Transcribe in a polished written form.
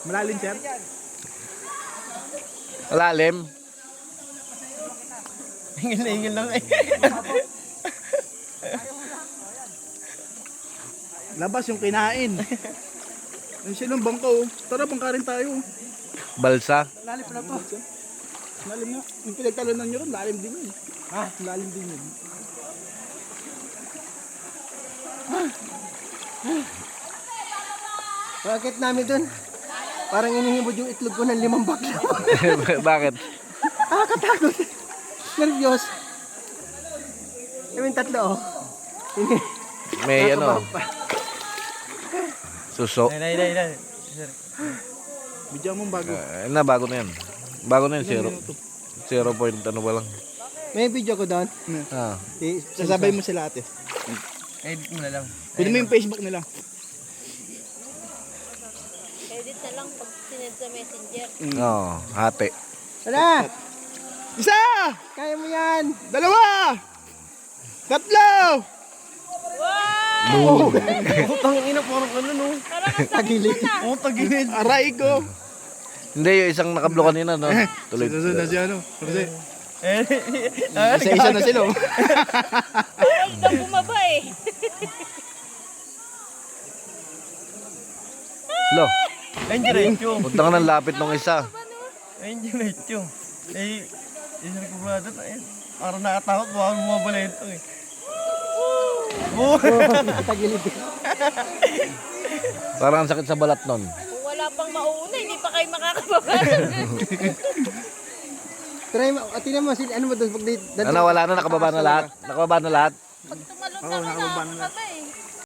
Malalim, sir. Malalim. Hingil na hingil lang eh. Labas yung kinain. Yung silong bangko. Tara, bangka rin tayo. Balsa. Lalim pala to. Lalim nga. Yung pinagtalunan nyo rin, lalim din yun. Ha? Lalim din yun. Bakit namin dun? Parang inihibod yung itlog ko ng 5 bakla. Bakit? Nakakatakot. Nervyos. Yung 3 oh. May ano. Suso. Nay. Bidyan mong bago. Bago na yan. Bago na yan, 0 point ano ba lang. May video ko doon. Ah. Sasabay mo sila ate. Edit mo na lang. Pwede mo yung Facebook nila. Edit na lang pag sinend sa messenger. Oo, hati. Tara! Isa! Kaya mo yan! 2! 3! Boom! Putang ina, parang ano no? Tagilid. Oo, tagilid. Aray ko! Hindi, yung isang nakablo kanina, no? Tuloy. Susunod na si ano. Kasi Isa isa na sila. Ayaw na bumaba eh. Lo, Ayun diretso. punta ka ng lapit ng isa. Ayun diretso. Eh, isa ko brother. Parang nakatakot. Baka bumabala ito eh. Oo. Tagilid. Parang ang sakit sa balat nun. Kung wala pang mauuna, hindi pa kayo makakababa. Try mo. Tingnan mo. Ano ba doon? Pag Ano, wala na, nakababa na lahat. Nakababa na lahat. Pag tumalon Oo, na nakababa na kami.